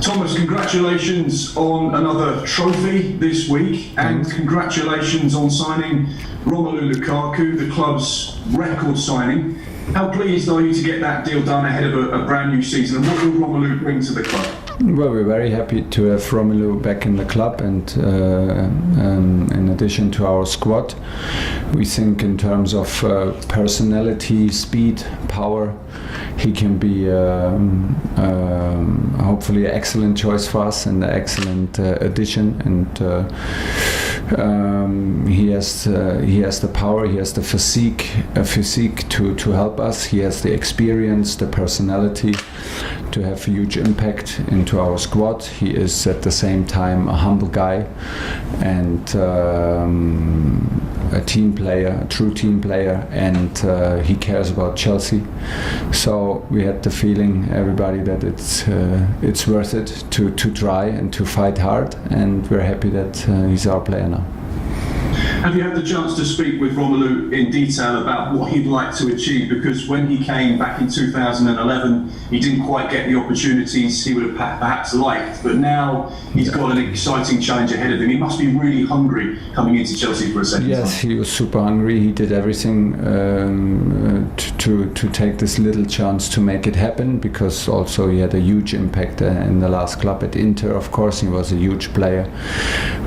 Thomas, congratulations on another trophy this week, and congratulations on signing Romelu Lukaku, the club's record signing. How pleased are you to get that deal done ahead of a brand new season, and what will Romelu bring to the club? Well, we're very happy to have Romelu back in the club, and in addition to our squad, we think in terms of personality, speed, power, he can be hopefully an excellent choice for us and an excellent addition. And he has the power, he has the physique to help us. He has the experience, the personality to have a huge impact into our squad. He is at the same time a humble guy and a team player, a true team player, and he cares about Chelsea. So we had the feeling, everybody, that it's worth it to try and to fight hard, and we're happy that he's our player now. Have you had the chance to speak with Romelu in detail about what he'd like to achieve? Because when he came back in 2011, he didn't quite get the opportunities he would have perhaps liked. But now he's got an exciting challenge ahead of him. He must be really hungry coming into Chelsea for a second time. Yes, he was super hungry. He did everything to take this little chance to make it happen, because also he had a huge impact in the last club at Inter. Of course, he was a huge player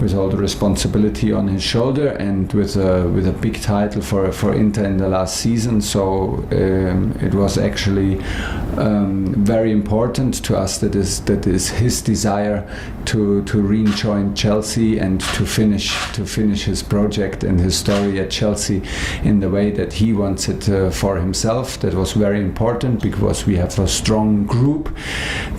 with all the responsibility on his shoulder, and with a big title for Inter in the last season. So it was actually very important to us that is his desire to rejoin Chelsea and to finish his project and his story at Chelsea in the way that he wants it for himself. That was very important, because we have a strong group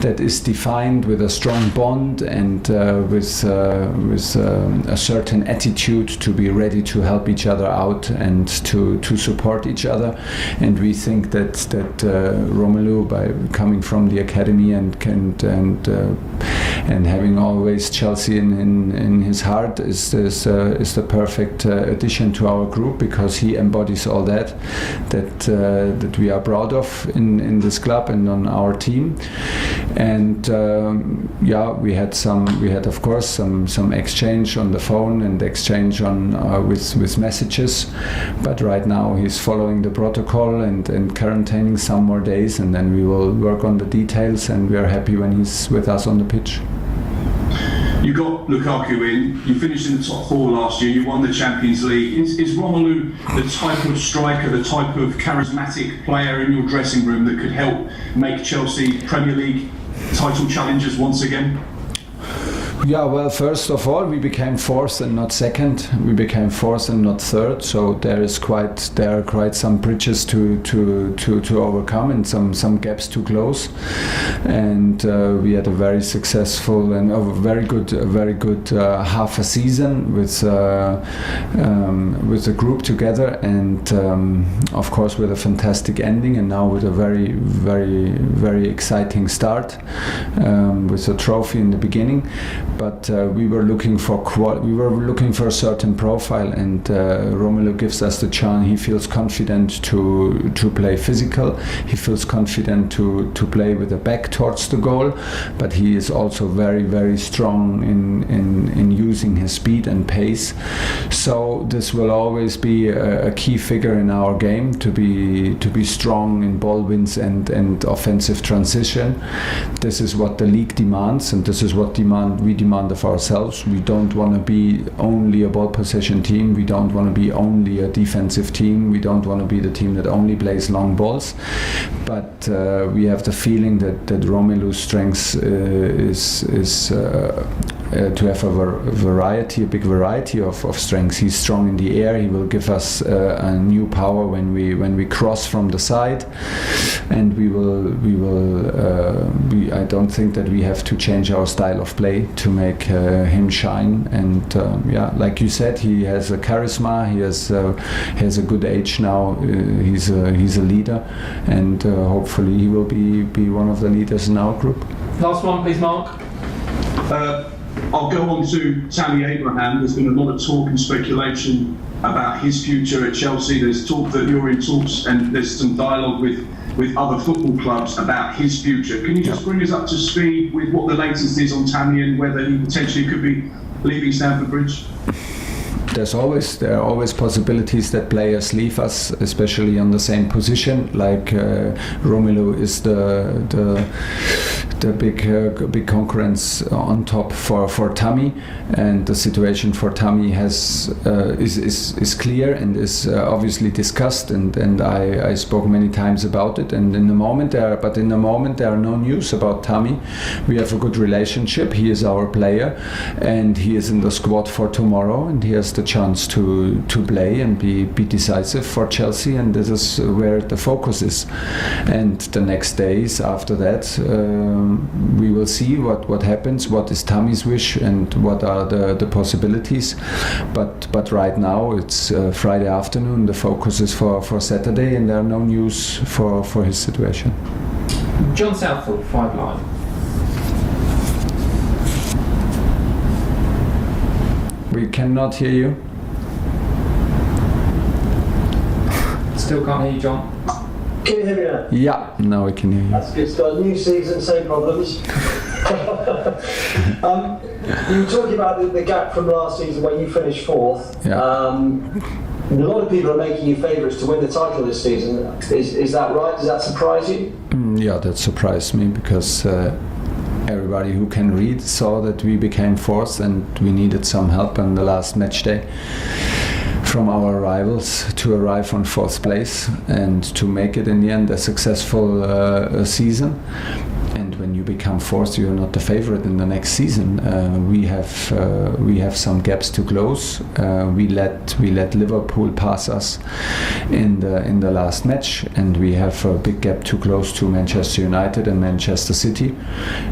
that is defined with a strong bond and with a certain attitude to be ready to help each other out and to support each other. And we think that Romelu, by coming from the academy and having always Chelsea in his heart, is the perfect addition to our group, because he embodies all that we are proud of in this club and on our team. And we had of course some exchange on the phone and exchange on with messages, but right now he's following the protocol and quarantining some more days, and then we will work on the details, and we are happy when he's with us on the pitch. You got Lukaku in, you finished in the top four last year, you won the Champions League. Is Romelu the type of striker, the type of charismatic player in your dressing room that could help make Chelsea Premier League title challengers once again? Yeah, well, first of all, we became fourth and not second. We became fourth and not third. So there are quite some bridges to overcome and some gaps to close. And we had a very successful and a very good half a season with the group together, and of course with a fantastic ending, and now with a very, very, very exciting start with a trophy in the beginning. But we were looking for a certain profile, and Romelu gives us the chance. He feels confident to play physical. He feels confident to play with the back towards the goal, but he is also very, very strong in using his speed and pace. So this will always be a key figure in our game, to be strong in ball wins and offensive transition. This is what the league demands, and this is what we demand of ourselves. We don't want to be only a ball possession team. We don't want to be only a defensive team. We don't want to be the team that only plays long balls. But we have the feeling that Romelu's strength is to have a big variety of strengths. He's strong in the air. He will give us a new power when we cross from the side, and I don't think that we have to change our style of play to make him shine. And like you said, he has a charisma. He has a good age now. He's a leader, and hopefully he will be one of the leaders in our group. Last one, please, Mark. I'll go on to Tammy Abraham. There's been a lot of talk and speculation about his future at Chelsea. There's talk that you're in talks, and there's some dialogue with with other football clubs about his future. Can you just bring us up to speed with what the latest is on Tammy and whether he potentially could be leaving Stamford Bridge? There are always possibilities that players leave us, especially on the same position. Like Romelu is the big concurrence on top for Tammy, and the situation for Tammy is clear and is obviously discussed, and I spoke many times about it. And in the moment there are no news about Tammy. We have a good relationship. He is our player, and he is in the squad for tomorrow, and he has the chance to play and be decisive for Chelsea, and this is where the focus is. And the next days after that, we will see what happens, what is Tammy's wish, and what are the possibilities. But right now it's Friday afternoon. The focus is for Saturday, and there are no news for his situation. John Southall, 5 Live. We cannot hear you. Still can't hear you, John. Can you hear me now? Yeah, now we can hear you. That's good start. New season, same problems. You were talking about the gap from last season when you finished 4th. Yeah. A lot of people are making you favourites to win the title this season. Is that right? Does that surprise you? Yeah, that surprised me because everybody who can read saw that we became 4th and we needed some help on the last match day from our rivals to arrive on 4th place and to make it in the end a successful season. And when you become 4th, you're not the favorite in the next season. We have some gaps to close. We let Liverpool pass us in the last match, and we have a big gap to close to Manchester United and Manchester City.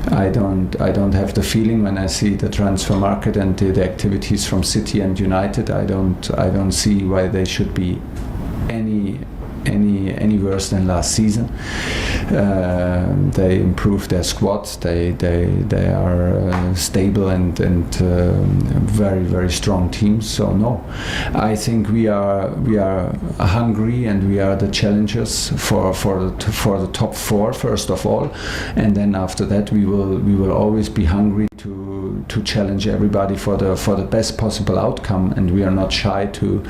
I don't have the feeling when I see the transfer market and the activities from City and United. I don't see why they should be any worse than last season. They improved their squad. They are stable and very, very strong teams. So no, I think we are hungry and we are the challengers for the top 4 first of all, and then after that we will always be hungry to challenge everybody for the best possible outcome, and we are not shy to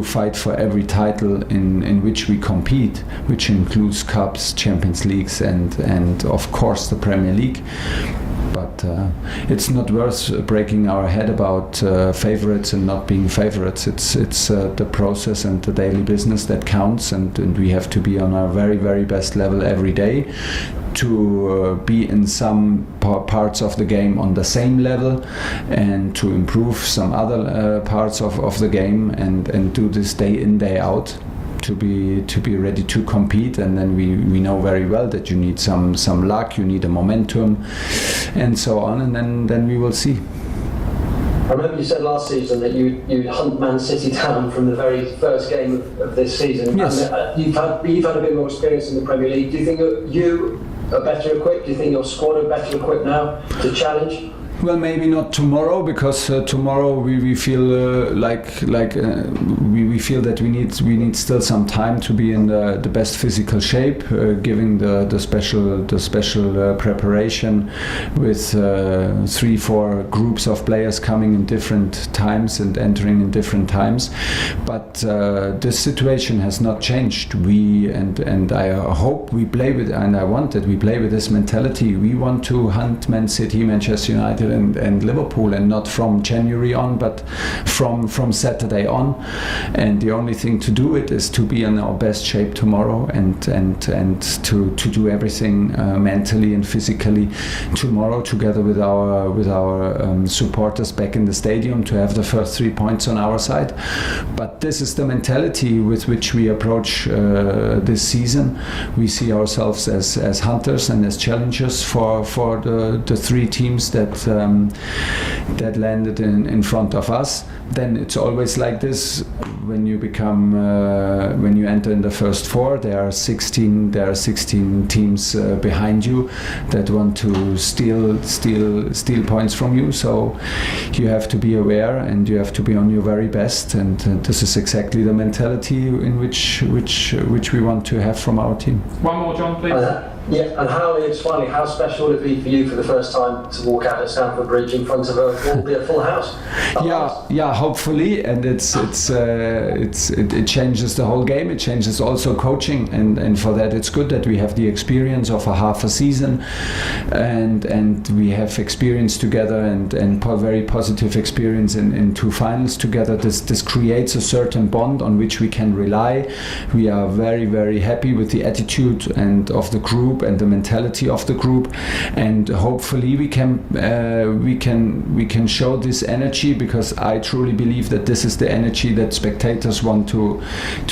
fight for every title in which we compete, which includes cups, Champions Leagues, and of course the Premier League. But it's not worth breaking our head about favorites and not being favorites. It's the process and the daily business that counts, and we have to be on our very, very best level every day to be in some parts of the game on the same level and to improve some other parts of the game and do this day in, day out to be ready to compete. And then we know very well that you need some luck, you need a momentum and so on, and then we will see. I remember you said last season that you hunt Man City down from the very first game of this season. Yes. And, you've had a bit more experience in the Premier League. Do you think you are better equipped? Do you think your squad are better equipped now to challenge? Well, maybe not tomorrow, because tomorrow we feel we feel that we need still some time to be in the best physical shape, giving the special preparation with 3-4 groups of players coming in different times and entering in different times. But this situation has not changed. And I hope we play with, and I want that we play with this mentality. We want to hunt Man City, Manchester United and Liverpool, and not from January on, but from Saturday on. And the only thing to do it is to be in our best shape tomorrow and to do everything mentally and physically tomorrow, together with our supporters back in the stadium, to have the first 3 points on our side. But this is the mentality with which we approach this season. We see ourselves as hunters and as challengers for the 3 teams that that landed in front of us. Then it's always like this when you become when you enter in the first four. There are 16 teams behind you that want to steal points from you. So you have to be aware and you have to be on your very best. And this is exactly the mentality in which we want to have from our team. One more, John, please. Yeah, and how special would it be for you for the first time to walk out at Stamford Bridge in front of a full house? Yeah, hopefully, and it changes the whole game. It changes also coaching, and for that it's good that we have the experience of a half a season, and we have experience together and very positive experience in two finals together. This creates a certain bond on which we can rely. We are very, very happy with the attitude and of the group and the mentality of the group, and hopefully we can show this energy, because I truly believe that this is the energy that spectators want to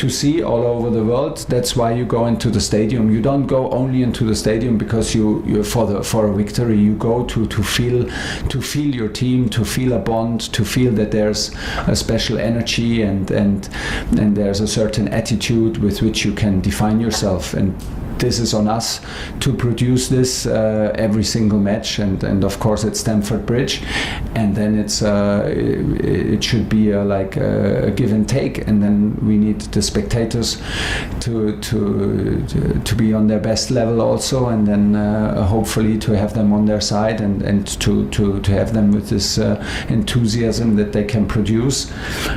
see all over the world. That's why you go into the stadium. You don't go only into the stadium because you're for a victory. You go to feel your team, to feel a bond, to feel that there's a special energy and there's a certain attitude with which you can define yourself. And this is on us to produce this every single match, and of course at Stamford Bridge, and then it should be like a give and take, and then we need the spectators to be on their best level also, and then hopefully to have them on their side and to have them with this enthusiasm that they can produce,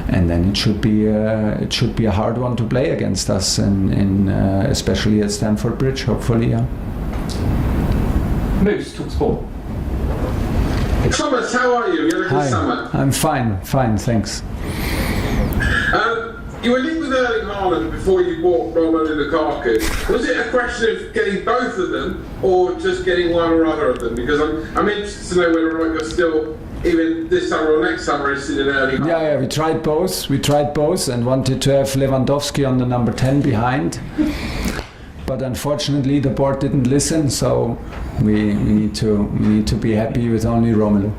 and then it should be a hard one to play against us, and especially at Stamford Bridge, hopefully, yeah. Moose, talk sport. Thomas, how are you? You had a good summer? I'm fine, thanks. You were linked with Erling Haaland before you bought Romelu Lukaku. Was it a question of getting both of them, or just getting one or other of them? Because I'm interested to know whether or not you're still, even this summer or next summer, interested in Erling Haaland. Yeah, we tried both and wanted to have Lewandowski on the number 10 behind. But unfortunately, the board didn't listen, so we need to be happy with only Romelu.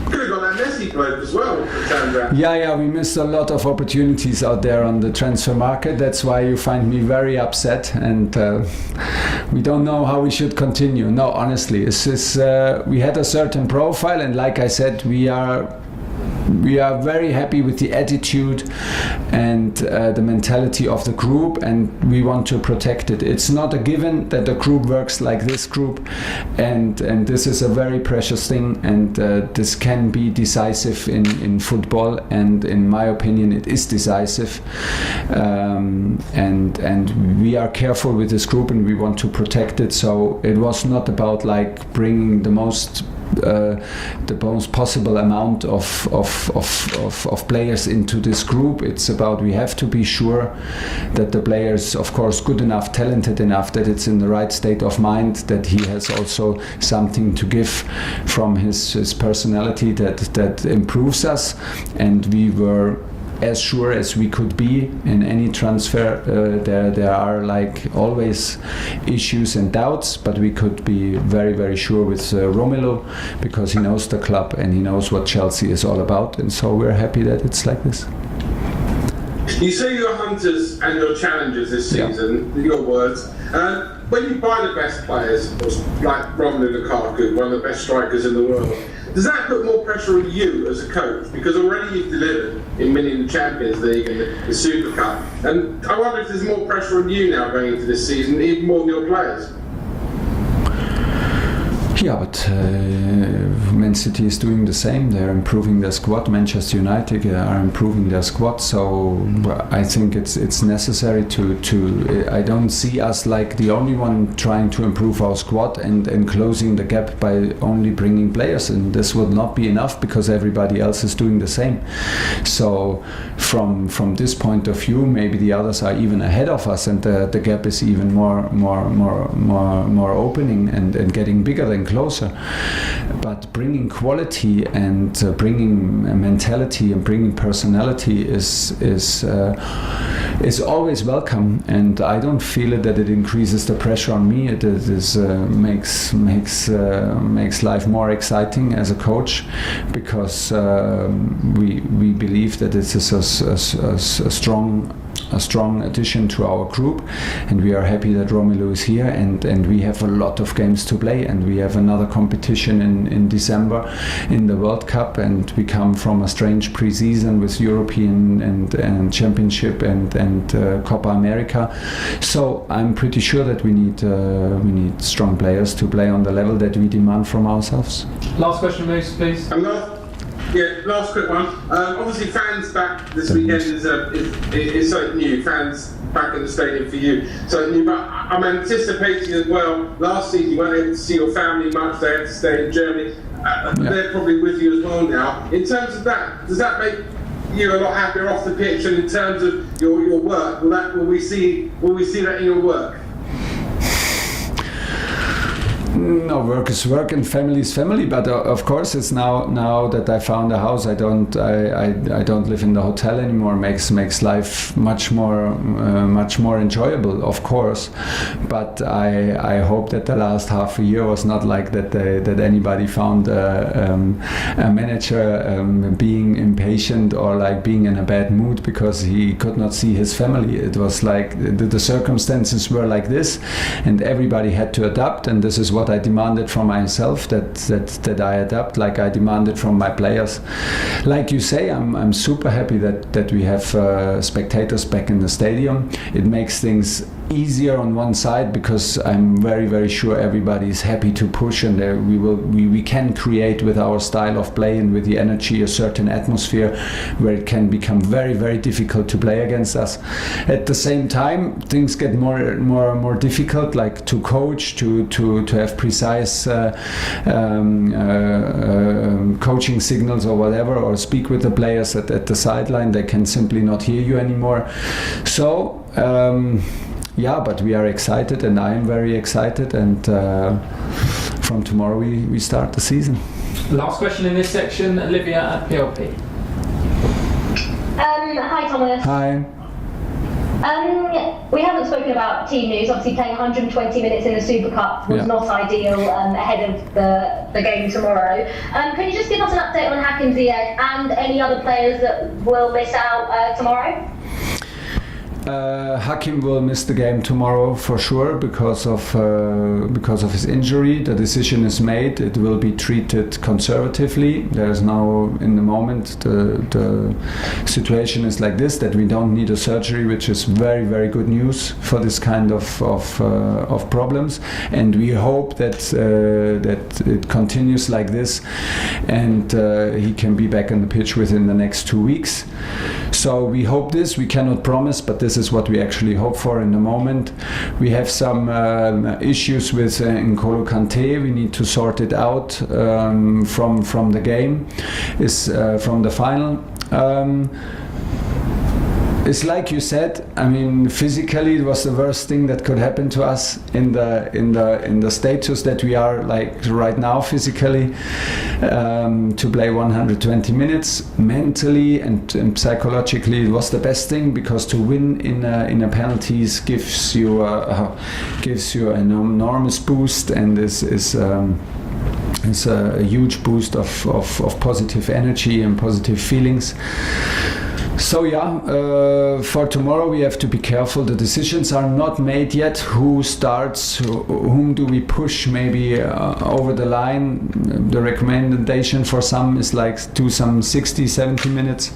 Could have got that Messi bloke as well. Yeah, we missed a lot of opportunities out there on the transfer market. That's why you find me very upset, and we don't know how we should continue. No, honestly, it's just, we had a certain profile, and like I said, we are very happy with the attitude and the mentality of the group, and we want to protect it. It's not a given that the group works like this group, and this is a very precious thing, and this can be decisive in football, and in my opinion it is decisive, and we are careful with this group and we want to protect it. So it was not about like bringing the most possible amount of players into this group. It's about, we have to be sure that the player is of course good enough, talented enough, that it's in the right state of mind, that he has also something to give from his personality that improves us. And we were as sure as we could be in any transfer. There are like always issues and doubts, but we could be very, very sure with Romelu, because he knows the club and he knows what Chelsea is all about, and so we're happy that it's like this. You say your hunters and your challengers this season, your words. When you buy the best players, like Romelu Lukaku, one of the best strikers in the world, does that put more pressure on you as a coach? Because already you've delivered in winning the Champions League and the Super Cup. And I wonder if there's more pressure on you now going into this season, even more than your players. Yeah, but Man City is doing the same. They're improving their squad. Manchester United are improving their squad. So I think it's necessary to. I don't see us like the only one trying to improve our squad and closing the gap by only bringing players. And this will not be enough, because everybody else is doing the same. So from this point of view, maybe the others are even ahead of us, and the gap is even more opening and getting bigger than getting closer. But bringing quality and bringing mentality and bringing personality is always welcome, and I don't feel it that it increases the pressure on me. It makes life more exciting as a coach, because we believe that it is a strong addition to our group, and we are happy that Romelu is here, and we have a lot of games to play, and we have another competition in December in the World Cup, and we come from a strange pre-season with European and Championship and Copa America. So I'm pretty sure that we need strong players to play on the level that we demand from ourselves. Last question, Moose, please. Last quick one. Obviously, fans back this weekend is something new. Fans back in the stadium for you, something new. But I'm anticipating as well. Last season, you weren't able to see your family much. They had to stay in Germany. They're probably with you as well now. In terms of that, does that make you a lot happier off the pitch? And in terms of your work, will we see that in your work? No, work is work and family is family. But of course, it's now that I found a house. I don't live in the hotel anymore. Makes life much more enjoyable, of course. But I hope that the last half a year was not like that. That anybody found a manager being impatient or like being in a bad mood because he could not see his family. It was like the circumstances were like this, and everybody had to adapt. And this is what I demanded from myself, that I adapt, like I demanded from my players. Like you say, I'm super happy that we have spectators back in the stadium. It makes things easier on one side, because I'm very, very sure everybody is happy to push, and we can create with our style of play and with the energy a certain atmosphere where it can become very, very difficult to play against us. At the same time, things get more difficult, like to coach, to have precise coaching signals or whatever, or speak with the players at the sideline. They can simply not hear you anymore. So yeah, but we are excited, and I am very excited, and from tomorrow we start the season. Last question in this section, Olivia at PLP. Hi Thomas. Hi. We haven't spoken about team news. Obviously, playing 120 minutes in the Super Cup was not ideal ahead of the game tomorrow. Can you just give us an update on Hakim Ziyech and any other players that will miss out tomorrow? Hakim will miss the game tomorrow for sure because of his injury. The decision is made. It will be treated conservatively. There is now, in the moment, the situation is like this, that we don't need a surgery, which is very, very good news for this kind of problems. And we hope that it continues like this, and he can be back on the pitch within the next 2 weeks. So we hope this. We cannot promise, but this is what we actually hope for in the moment. We have some issues with N'Golo Kanté. We need to sort it out from the game, from the final. It's like you said. I mean, physically, it was the worst thing that could happen to us in the status that we are like right now physically. To play 120 minutes, mentally and psychologically, it was the best thing, because to win in a penalties gives you an enormous boost, and is a huge boost of positive energy and positive feelings. So yeah, for tomorrow we have to be careful. The decisions are not made yet. Who starts? Whom do we push maybe over the line? The recommendation for some is like do some 60-70 minutes.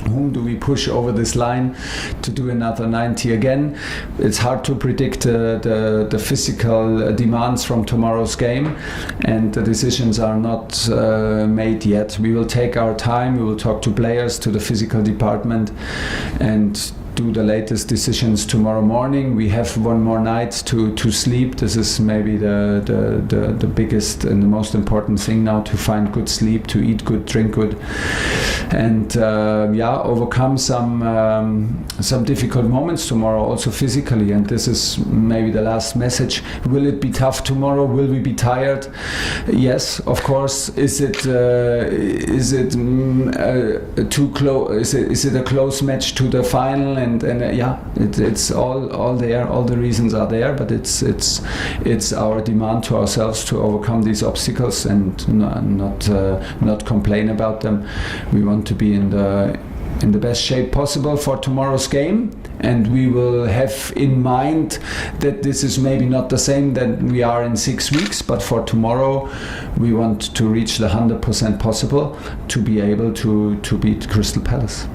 Whom do we push over this line to do another 90 again? It's hard to predict the physical demands from tomorrow's game, and the decisions are not made yet. We will take our time. We will talk to players, to the physical department, and do the latest decisions tomorrow morning. We have one more night to sleep. This is maybe the biggest and the most important thing now, to find good sleep, to eat good, drink good, and overcome some difficult moments tomorrow, also physically. And this is maybe the last message. Will it be tough tomorrow? Will we be tired? Yes, of course. Is it too close? Is it a close match to the final? It's all there. All the reasons are there, but it's our demand to ourselves to overcome these obstacles and not complain about them. We want to be in the best shape possible for tomorrow's game, and we will have in mind that this is maybe not the same that we are in 6 weeks, but for tomorrow we want to reach the 100% possible to be able to beat Crystal Palace.